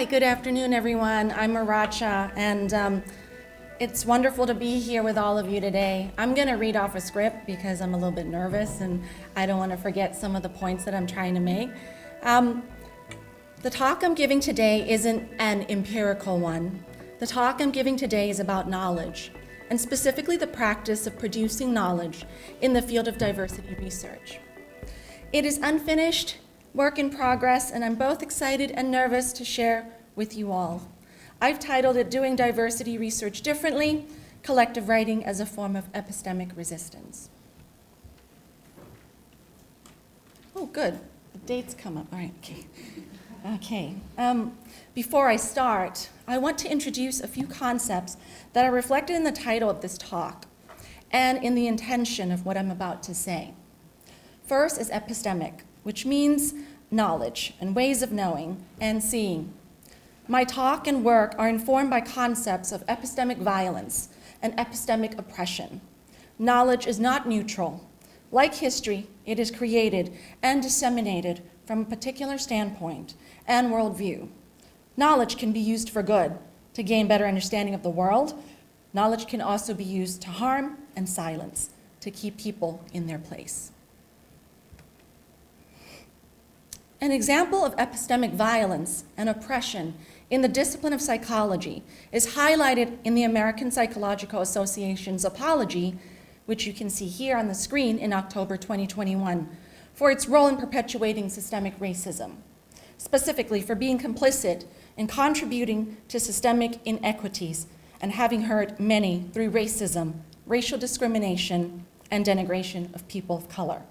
good afternoon, everyone. I'm Uracha, and it's wonderful to be here with all of you today. I'm going to read off a script because I'm a little bit nervous and I don't want to forget some of the points that I'm trying to make. The talk I'm giving today isn't an empirical one. The talk I'm giving today is about knowledge, and specifically the practice of producing knowledge in the field of diversity research. It is unfinished, work in progress, and I'm both excited and nervous to share with you all. I've titled it Doing Diversity Research Differently, Collective Writing as a Form of Epistemic Resistance. Oh, good. The dates come up. All right, okay. Before I start, I want to introduce a few concepts that are reflected in the title of this talk and in the intention of what I'm about to say. First is epistemic, which means knowledge and ways of knowing and seeing. My talk and work are informed by concepts of epistemic violence and epistemic oppression. Knowledge is not neutral. Like history, it is created and disseminated from a particular standpoint and worldview. Knowledge can be used for good, to gain better understanding of the world. Knowledge can also be used to harm and silence, to keep people in their place. An example of epistemic violence and oppression in the discipline of psychology is highlighted in the American Psychological Association's apology, which you can see here on the screen in October 2021, for its role in perpetuating systemic racism, specifically for being complicit in contributing to systemic inequities and having hurt many through racism, racial discrimination, and denigration of people of color.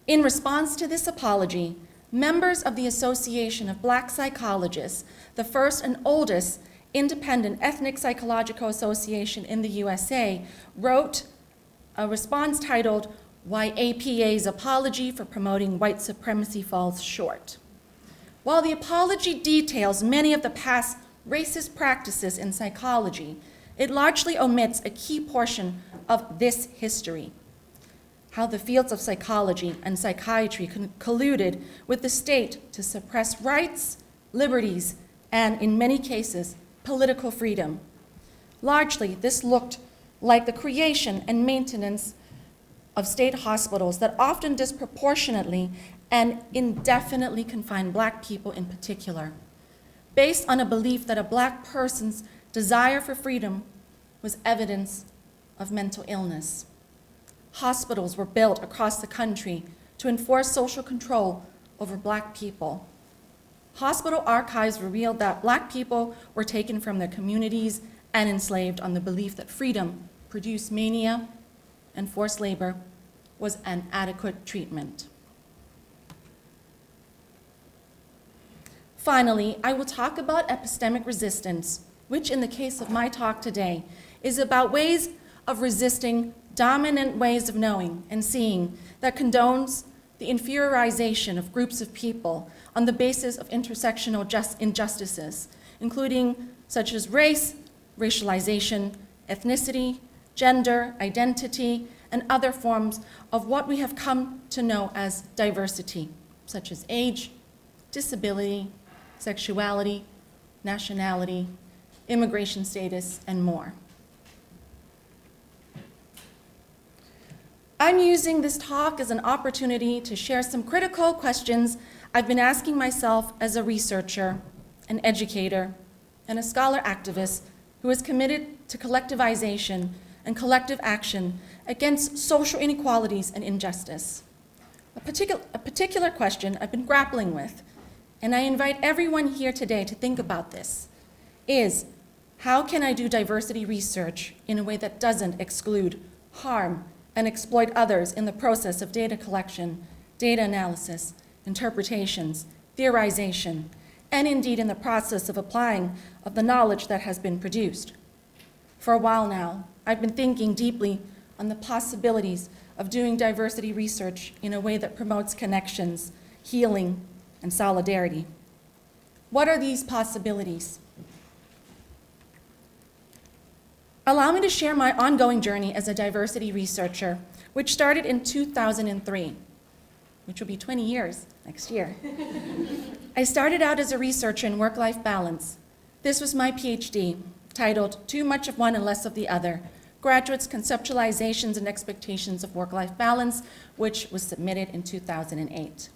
In response to this apology, members of the Association of Black Psychologists, the first and oldest independent ethnic psychological association in the USA, wrote a response titled, "Why APA's Apology for Promoting White Supremacy Falls Short." While the apology details many of the past racist practices in psychology, it largely omits a key portion of this history: how the fields of psychology and psychiatry colluded with the state to suppress rights, liberties, and in many cases, political freedom. Largely, this looked like the creation and maintenance of state hospitals that often disproportionately and indefinitely confined Black people in particular, based on a belief that a Black person's desire for freedom was evidence of mental illness. Hospitals were built across the country to enforce social control over Black people. Hospital archives revealed that Black people were taken from their communities and enslaved on the belief that freedom produced mania and forced labor was an adequate treatment. Finally, I will talk about epistemic resistance, which in the case of my talk today is about ways of resisting dominant ways of knowing and seeing that condones the inferiorization of groups of people on the basis of intersectional injustices, including such as race, racialization, ethnicity, gender, identity, and other forms of what we have come to know as diversity, such as age, disability, sexuality, nationality, immigration status, and more. I'm using this talk as an opportunity to share some critical questions I've been asking myself as a researcher, an educator, and a scholar activist who is committed to collectivization and collective action against social inequalities and injustice. A particular question I've been grappling with, and I invite everyone here today to think about this, is how can I do diversity research in a way that doesn't exclude, harm, and exploit others in the process of data collection, data analysis, interpretations, theorization, and indeed in the process of applying of the knowledge that has been produced. For a while now, I've been thinking deeply on the possibilities of doing diversity research in a way that promotes connections, healing, and solidarity. What are these possibilities? Allow me to share my ongoing journey as a diversity researcher, which started in 2003, which will be 20 years next year. I started out as a researcher in work-life balance. This was my PhD, titled Too Much of One and Less of the Other, Graduates' Conceptualizations and Expectations of Work-Life Balance, which was submitted in 2008.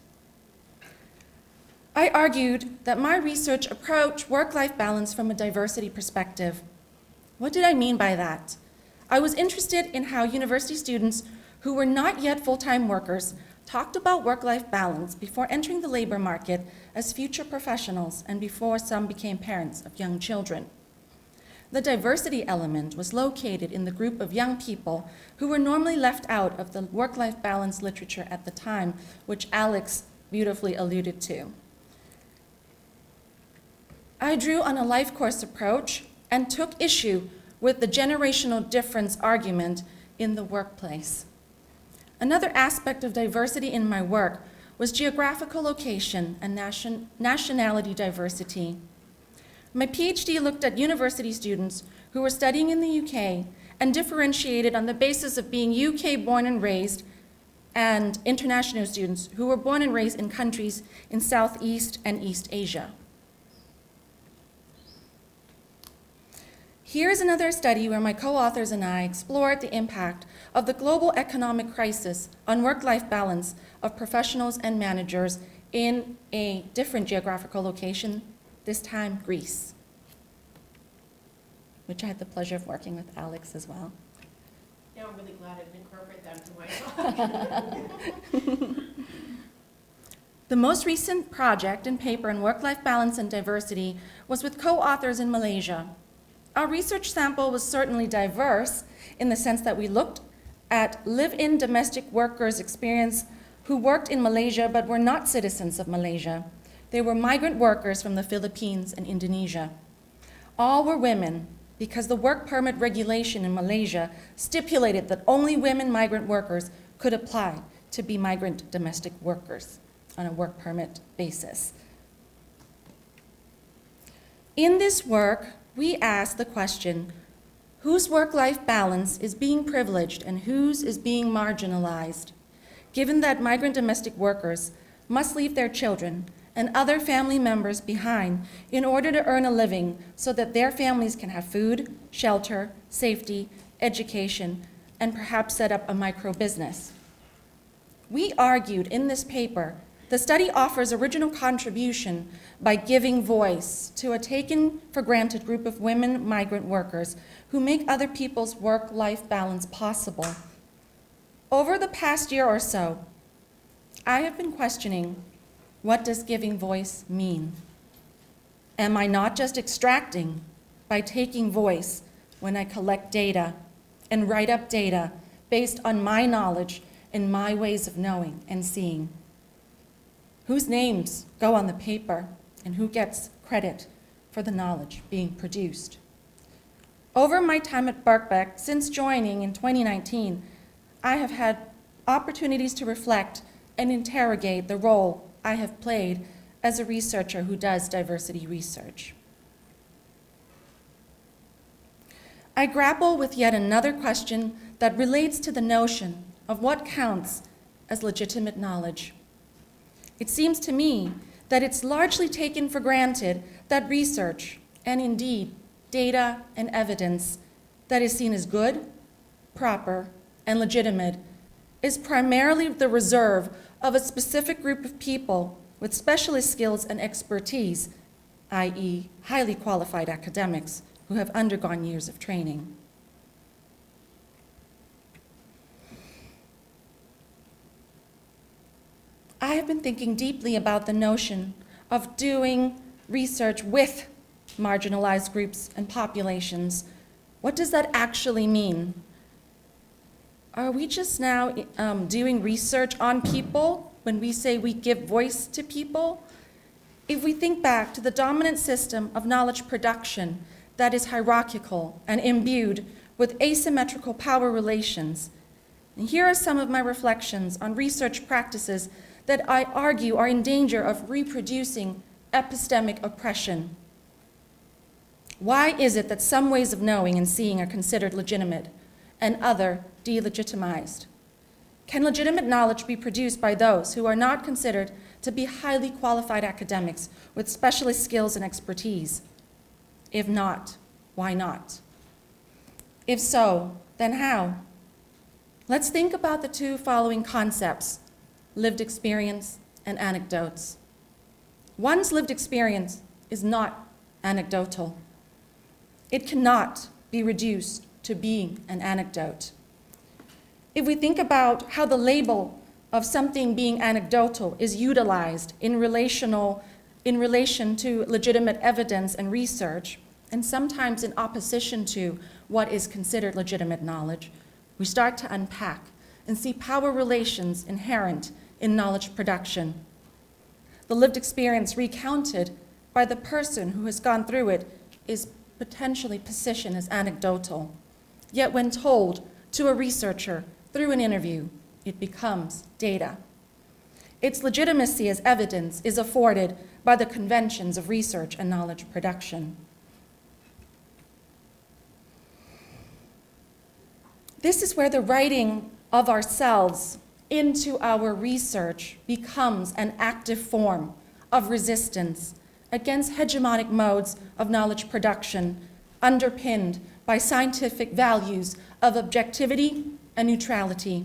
I argued that my research approached work-life balance from a diversity perspective. What did I mean by that? I was interested in how university students who were not yet full-time workers talked about work-life balance before entering the labor market as future professionals and before some became parents of young children. The diversity element was located in the group of young people who were normally left out of the work-life balance literature at the time, which Alex beautifully alluded to. I drew on a life course approach and took issue with the generational difference argument in the workplace. Another aspect of diversity in my work was geographical location and nationality diversity. My PhD looked at university students who were studying in the UK and differentiated on the basis of being UK born and raised and international students who were born and raised in countries in Southeast and East Asia. Here's another study where my co-authors and I explored the impact of the global economic crisis on work-life balance of professionals and managers in a different geographical location, this time Greece, which I had the pleasure of working with Alex as well. Yeah, I'm really glad I didn't incorporate that into my talk. The most recent project and paper on work-life balance and diversity was with co-authors in Malaysia. Our research sample was certainly diverse in the sense that we looked at live-in domestic workers' experience who worked in Malaysia but were not citizens of Malaysia. They were migrant workers from the Philippines and Indonesia. All were women because the work permit regulation in Malaysia stipulated that only women migrant workers could apply to be migrant domestic workers on a work permit basis. In this work, we asked the question, whose work-life balance is being privileged and whose is being marginalized, given that migrant domestic workers must leave their children and other family members behind in order to earn a living so that their families can have food, shelter, safety, education, and perhaps set up a micro-business. We argued in this paper the study offers original contribution by giving voice to a taken-for-granted group of women migrant workers who make other people's work-life balance possible. Over the past year or so, I have been questioning, what does giving voice mean? Am I not just extracting by taking voice when I collect data and write up data based on my knowledge and my ways of knowing and seeing? Whose names go on the paper and who gets credit for the knowledge being produced? Over my time at Birkbeck, since joining in 2019, I have had opportunities to reflect and interrogate the role I have played as a researcher who does diversity research. I grapple with yet another question that relates to the notion of what counts as legitimate knowledge. It seems to me that it's largely taken for granted that research, and indeed data and evidence that is seen as good, proper, and legitimate is primarily the reserve of a specific group of people with specialist skills and expertise, i.e., highly qualified academics who have undergone years of training. I have been thinking deeply about the notion of doing research with marginalized groups and populations. What does that actually mean? Are we just now doing research on people when we say we give voice to people? If we think back to the dominant system of knowledge production that is hierarchical and imbued with asymmetrical power relations, and here are some of my reflections on research practices that I argue are in danger of reproducing epistemic oppression. Why is it that some ways of knowing and seeing are considered legitimate and other delegitimized? Can legitimate knowledge be produced by those who are not considered to be highly qualified academics with specialist skills and expertise? If not, why not? If so, then how? Let's think about the two following concepts: lived experience and anecdotes. One's lived experience is not anecdotal. It cannot be reduced to being an anecdote. If we think about how the label of something being anecdotal is utilized in relation to legitimate evidence and research, and sometimes in opposition to what is considered legitimate knowledge, we start to unpack and see power relations inherent in knowledge production. The lived experience recounted by the person who has gone through it is potentially positioned as anecdotal. Yet when told to a researcher through an interview, it becomes data. Its legitimacy as evidence is afforded by the conventions of research and knowledge production. This is where the writing of ourselves into our research becomes an active form of resistance against hegemonic modes of knowledge production underpinned by scientific values of objectivity and neutrality.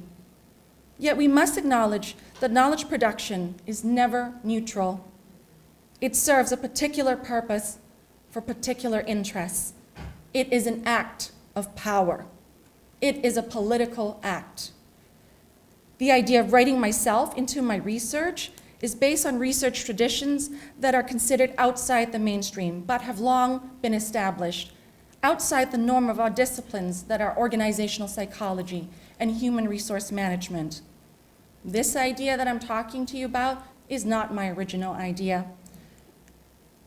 Yet we must acknowledge that knowledge production is never neutral. It serves a particular purpose for particular interests. It is an act of power. It is a political act. The idea of writing myself into my research is based on research traditions that are considered outside the mainstream, but have long been established, outside the norm of our disciplines that are organizational psychology and human resource management. This idea that I'm talking to you about is not my original idea.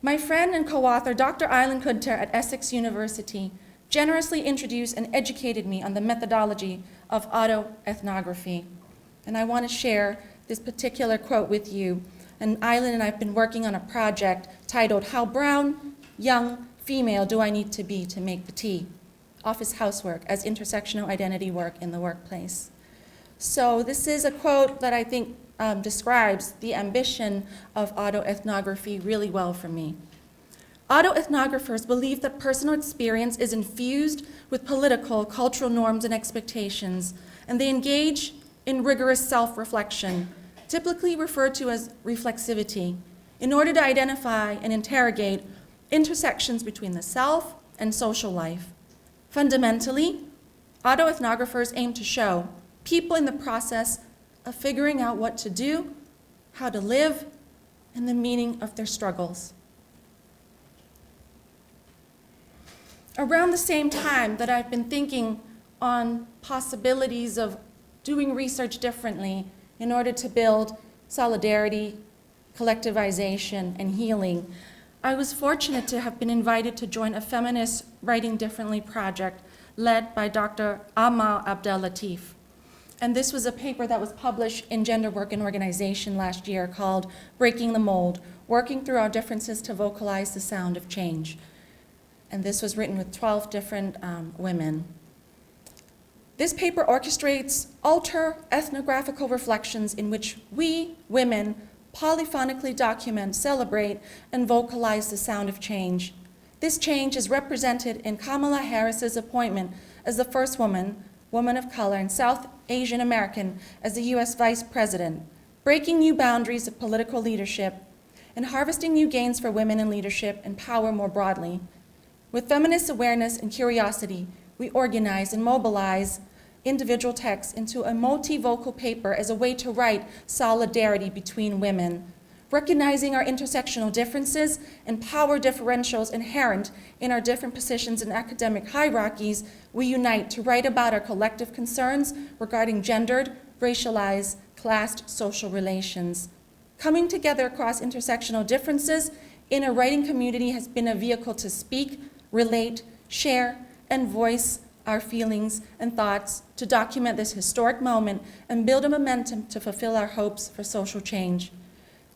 My friend and co-author, Dr. Eileen Kunter at Essex University, generously introduced and educated me on the methodology of autoethnography. And I want to share this particular quote with you. And Eileen and I have been working on a project titled, "How Brown, Young, Female Do I Need to Be to Make the Tea? Office Housework as Intersectional Identity Work in the Workplace." So this is a quote that I think describes the ambition of autoethnography really well for me. Autoethnographers believe that personal experience is infused with political, cultural norms and expectations, and they engage in rigorous self-reflection, typically referred to as reflexivity, in order to identify and interrogate intersections between the self and social life. Fundamentally, autoethnographers aim to show people in the process of figuring out what to do, how to live, and the meaning of their struggles. Around the same time that I've been thinking on possibilities of doing research differently in order to build solidarity, collectivization, and healing, I was fortunate to have been invited to join a feminist Writing Differently project led by Dr. Amal Abdel Latif. And this was a paper that was published in Gender Work and Organization last year called "Breaking the Mold, Working Through Our Differences to Vocalize the Sound of Change." And this was written with 12 different women. This paper orchestrates alter-ethnographical reflections in which we, women, polyphonically document, celebrate, and vocalize the sound of change. This change is represented in Kamala Harris's appointment as the first woman of color, and South Asian American as the U.S. Vice President, breaking new boundaries of political leadership and harvesting new gains for women in leadership and power more broadly. With feminist awareness and curiosity, we organize and mobilize individual texts into a multi-vocal paper as a way to write solidarity between women, recognizing our intersectional differences and power differentials inherent in our different positions in academic hierarchies. We unite to write about our collective concerns regarding gendered, racialized, classed social relations. Coming together across intersectional differences in a writing community has been a vehicle to speak, relate, share, and voice our feelings and thoughts, to document this historic moment and build a momentum to fulfill our hopes for social change.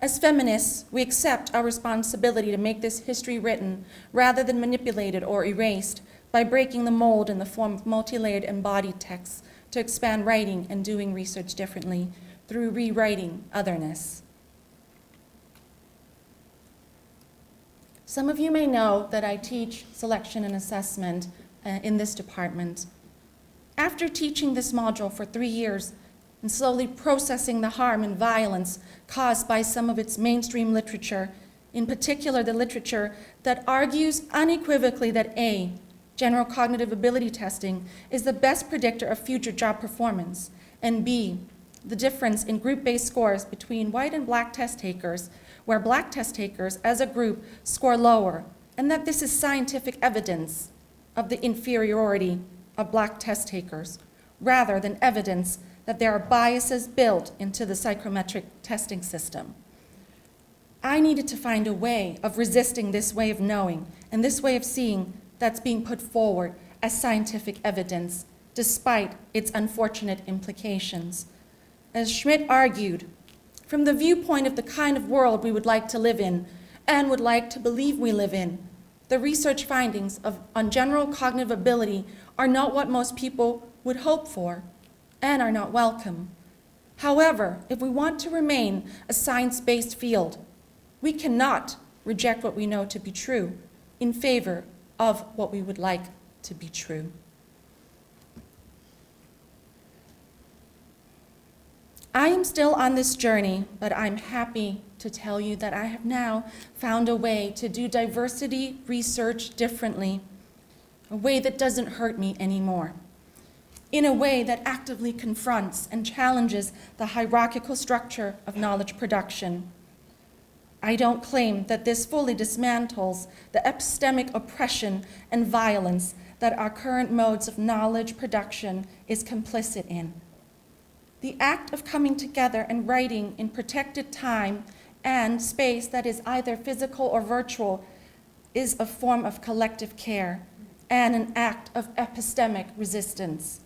As feminists, we accept our responsibility to make this history written rather than manipulated or erased by breaking the mold in the form of multi-layered embodied texts to expand writing and doing research differently through rewriting otherness. Some of you may know that I teach selection and assessment in this department. After teaching this module for 3 years and slowly processing the harm and violence caused by some of its mainstream literature, in particular the literature that argues unequivocally that A, general cognitive ability testing, is the best predictor of future job performance, and B, the difference in group-based scores between white and black test takers, where black test takers as a group score lower, and that this is scientific evidence of the inferiority of black test takers, rather than evidence that there are biases built into the psychometric testing system. I needed to find a way of resisting this way of knowing and this way of seeing that's being put forward as scientific evidence, despite its unfortunate implications. As Schmidt argued, from the viewpoint of the kind of world we would like to live in and would like to believe we live in, the research findings on general cognitive ability are not what most people would hope for and are not welcome. However, if we want to remain a science-based field, we cannot reject what we know to be true in favor of what we would like to be true. I am still on this journey, but I'm happy to tell you that I have now found a way to do diversity research differently, a way that doesn't hurt me anymore, in a way that actively confronts and challenges the hierarchical structure of knowledge production. I don't claim that this fully dismantles the epistemic oppression and violence that our current modes of knowledge production is complicit in. The act of coming together and writing in protected time and space that is either physical or virtual is a form of collective care and an act of epistemic resistance.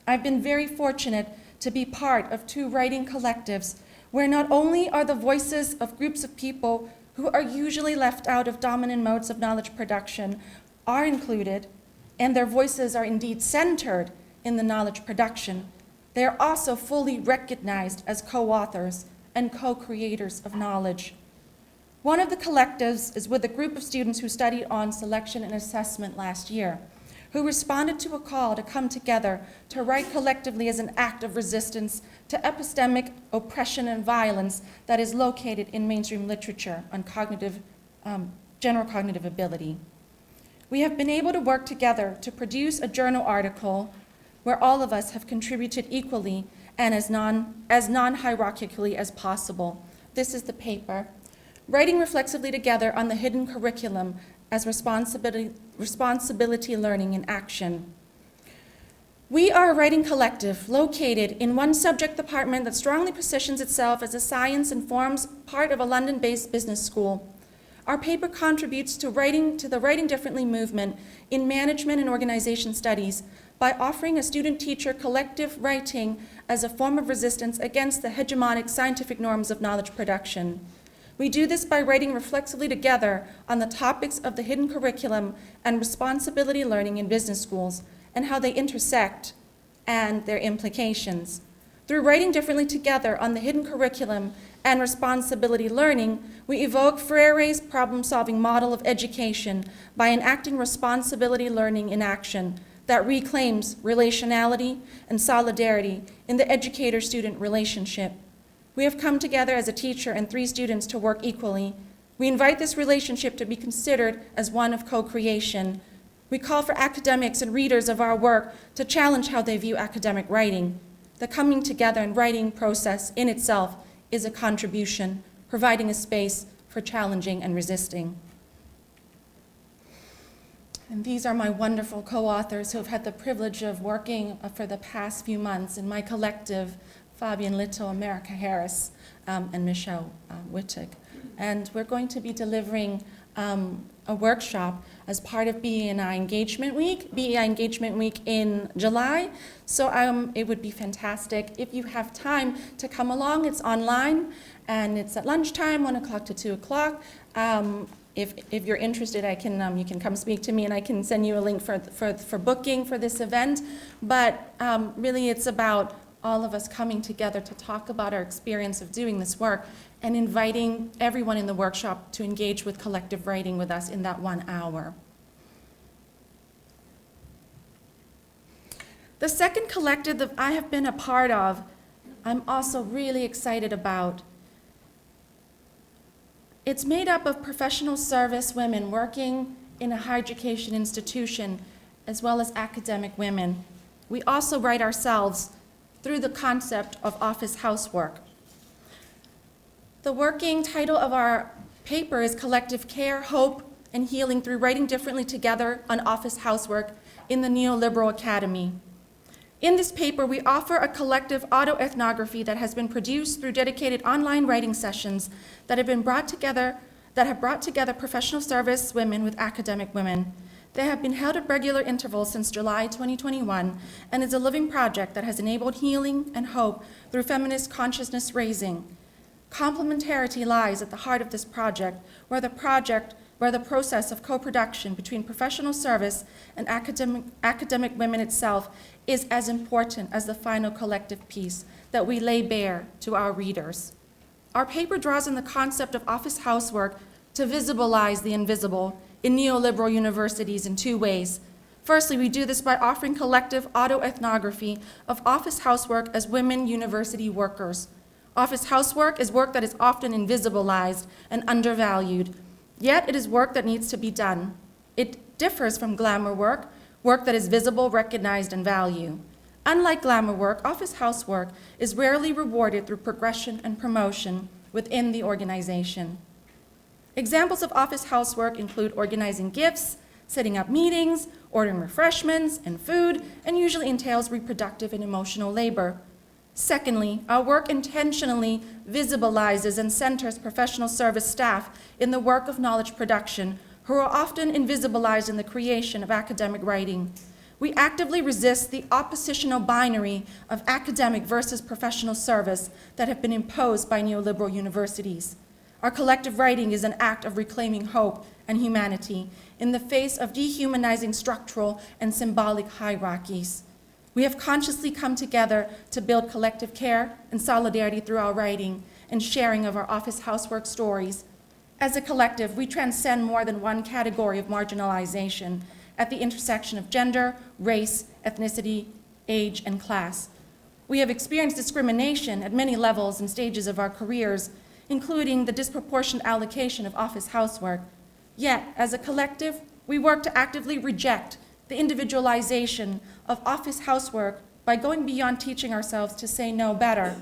I've been very fortunate to be part of 2 writing collectives where not only are the voices of groups of people who are usually left out of dominant modes of knowledge production are included, and their voices are indeed centered in the knowledge production, they are also fully recognized as co-authors and co-creators of knowledge. One of the collectives is with a group of students who studied on selection and assessment last year, who responded to a call to come together to write collectively as an act of resistance to epistemic oppression and violence that is located in mainstream literature on general cognitive ability. We have been able to work together to produce a journal article where all of us have contributed equally and as non-hierarchically as possible. This is the paper, Writing Reflexively Together on the Hidden Curriculum as Responsibility Learning in Action. We are a writing collective located in one subject department that strongly positions itself as a science and forms part of a London-based business school. Our paper contributes to the Writing Differently movement in management and organization studies by offering a student-teacher collective writing as a form of resistance against the hegemonic scientific norms of knowledge production. We do this by writing reflexively together on the topics of the hidden curriculum and responsibility learning in business schools and how they intersect and their implications. Through writing differently together on the hidden curriculum and responsibility learning, we evoke Freire's problem-solving model of education by enacting responsibility learning in action that reclaims relationality and solidarity in the educator-student relationship. We have come together as a teacher and 3 students to work equally. We invite this relationship to be considered as one of co-creation. We call for academics and readers of our work to challenge how they view academic writing. The coming together and writing process in itself is a contribution, providing a space for challenging and resisting. And these are my wonderful co-authors who have had the privilege of working for the past few months in my collective, Fabian Little, America Harris, and Michelle Wittig. And we're going to be delivering a workshop as part of BEI Engagement Week, in July. So it would be fantastic if you have time to come along. It's online, and it's at lunchtime, 1 o'clock to 2 o'clock. If you're interested, you can come speak to me, and I can send you a link for booking for this event. But really, it's about all of us coming together to talk about our experience of doing this work and inviting everyone in the workshop to engage with collective writing with us in that 1 hour. The second collective that I have been a part of, I'm also really excited about. It's made up of professional service women working in a higher education institution, as well as academic women. We also write ourselves through the concept of office housework. The working title of our paper is Collective Care, Hope, and Healing Through Writing Differently Together on Office Housework in the Neoliberal Academy. In this paper, we offer a collective autoethnography that has been produced through dedicated online writing sessions that have brought together professional service women with academic women. They have been held at regular intervals since July 2021 and is a living project that has enabled healing and hope through feminist consciousness raising. Complementarity lies at the heart of this project, where the process of co-production between professional service and academic women itself is as important as the final collective piece that we lay bare to our readers. Our paper draws on the concept of office housework to visibilize the invisible in neoliberal universities in 2 ways. Firstly, we do this by offering collective autoethnography of office housework as women university workers. Office housework is work that is often invisibilized and undervalued, yet it is work that needs to be done. It differs from glamour work, work that is visible, recognized, and valued. Unlike glamour work, office housework is rarely rewarded through progression and promotion within the organization. Examples of office housework include organizing gifts, setting up meetings, ordering refreshments and food, and usually entails reproductive and emotional labor. Secondly, our work intentionally visibilizes and centers professional service staff in the work of knowledge production, who are often invisibilized in the creation of academic writing. We actively resist the oppositional binary of academic versus professional service that have been imposed by neoliberal universities. Our collective writing is an act of reclaiming hope and humanity in the face of dehumanizing structural and symbolic hierarchies. We have consciously come together to build collective care and solidarity through our writing and sharing of our office housework stories. As a collective, we transcend more than one category of marginalization at the intersection of gender, race, ethnicity, age, and class. We have experienced discrimination at many levels and stages of our careers, including the disproportionate allocation of office housework. Yet, as a collective, we work to actively reject the individualization of office housework by going beyond teaching ourselves to say no better.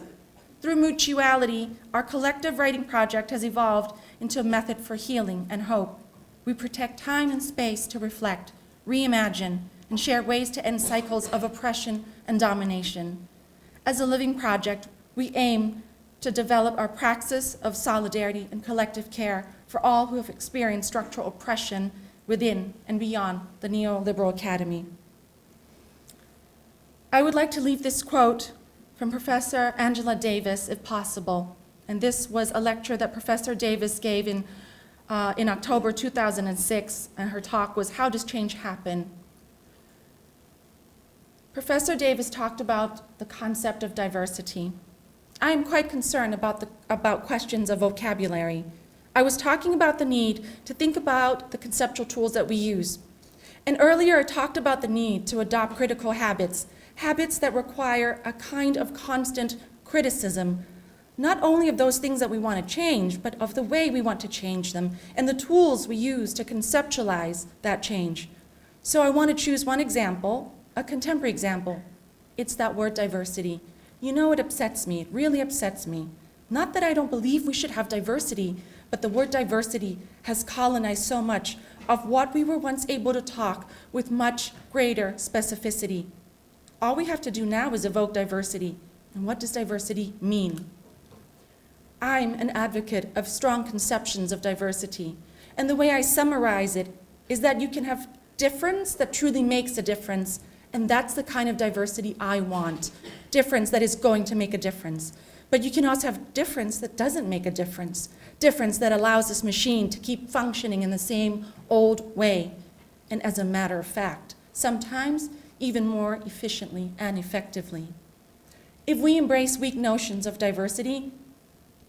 Through mutuality, our collective writing project has evolved into a method for healing and hope. We protect time and space to reflect, reimagine, and share ways to end cycles of oppression and domination. As a living project, we aim to develop our praxis of solidarity and collective care for all who have experienced structural oppression within and beyond the neoliberal academy. I would like to leave this quote from Professor Angela Davis, if possible. And this was a lecture that Professor Davis gave in October 2006, and her talk was, "How Does Change Happen?" Professor Davis talked about the concept of diversity. I am quite concerned about questions of vocabulary. I was talking about the need to think about the conceptual tools that we use. And earlier I talked about the need to adopt critical habits, habits that require a kind of constant criticism, not only of those things that we want to change, but of the way we want to change them and the tools we use to conceptualize that change. So I want to choose one example, a contemporary example. It's that word diversity. You know, it upsets me. It really upsets me. Not that I don't believe we should have diversity, but the word diversity has colonized so much of what we were once able to talk with much greater specificity. All we have to do now is evoke diversity. And what does diversity mean? I'm an advocate of strong conceptions of diversity. And the way I summarize it is that you can have difference that truly makes a difference, and that's the kind of diversity I want. Difference that is going to make a difference. But you can also have difference that doesn't make a difference. Difference that allows this machine to keep functioning in the same old way. And as a matter of fact, sometimes even more efficiently and effectively. If we embrace weak notions of diversity,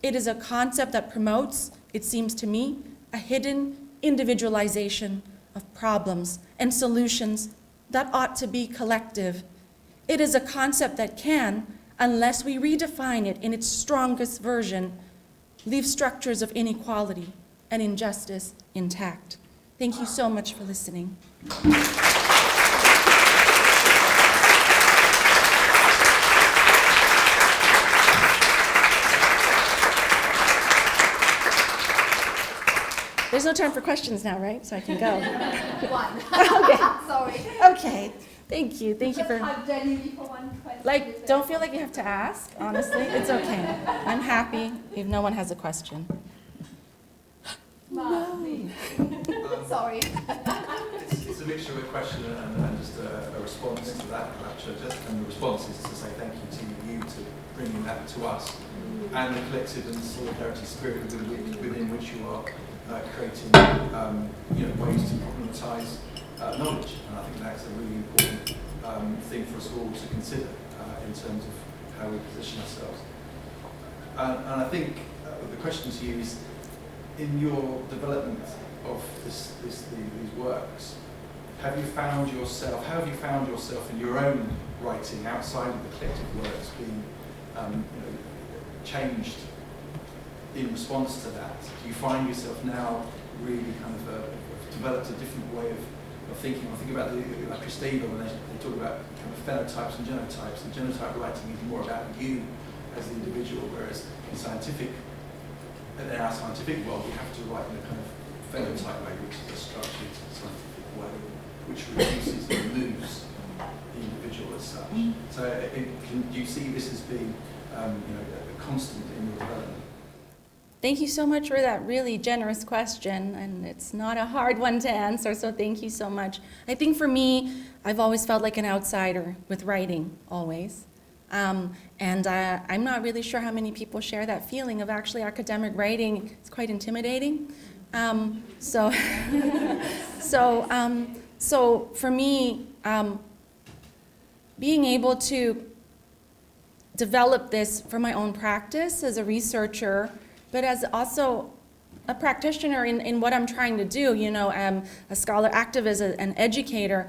it is a concept that promotes, it seems to me, a hidden individualization of problems and solutions that ought to be collective. It is a concept that can, unless we redefine it in its strongest version, leave structures of inequality and injustice intact. Thank you so much for listening. There's no time for questions now, right? So I can go. One. Okay. Sorry. Okay. Thank you. Thank you for. I'm genuinely for one question. Like, don't feel like you have to ask, honestly. It's okay. I'm happy if no one has a question. Sorry. It's a mixture of a question and just a response to that, and the response is to say thank you to you to bringing that to us, and the collective and solidarity spirit within which you are creating ways to problematise knowledge. And I think that's a really important thing for us all to consider in terms of how we position ourselves. And I think the question to you is, in your development of these works, how have you found yourself in your own writing outside of the collective works being changed in response to that? Do you find yourself now really kind of developed a different way of thinking? I think about the epistemic when they talk about kind of phenotypes and genotypes. And genotype writing is more about you as the individual, whereas in our scientific world, we have to write in a kind of phenotype way, which is a structured scientific way, which reduces and removes the individual as such. So do you see this as being a constant in your development? Thank you so much for that really generous question, and it's not a hard one to answer, so thank you so much. I think for me, I've always felt like an outsider with writing, always. And I'm not really sure how many people share that feeling of actually academic writing. It's quite intimidating. So for me, being able to develop this for my own practice as a researcher, but as also a practitioner in what I'm trying to do, a scholar activist, an educator,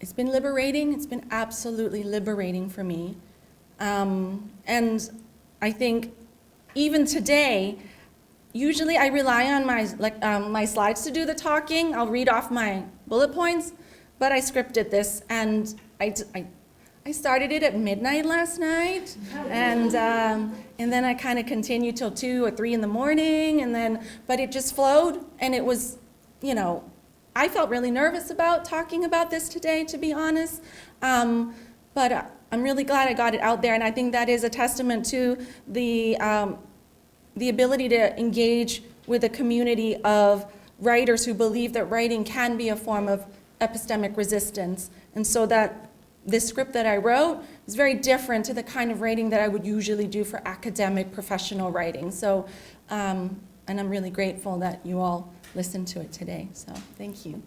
it's been liberating. It's been absolutely liberating for me. And I think even today, usually I rely on my slides to do the talking. I'll read off my bullet points, but I scripted this, and I started it at midnight last night, and then I kind of continued till 2 or 3 in the morning, but it just flowed, and it was, I felt really nervous about talking about this today, to be honest, but I'm really glad I got it out there, and I think that is a testament to the ability to engage with a community of writers who believe that writing can be a form of epistemic resistance, and so that this script that I wrote is very different to the kind of writing that I would usually do for academic professional writing. So, and I'm really grateful that you all listened to it today. So, thank you.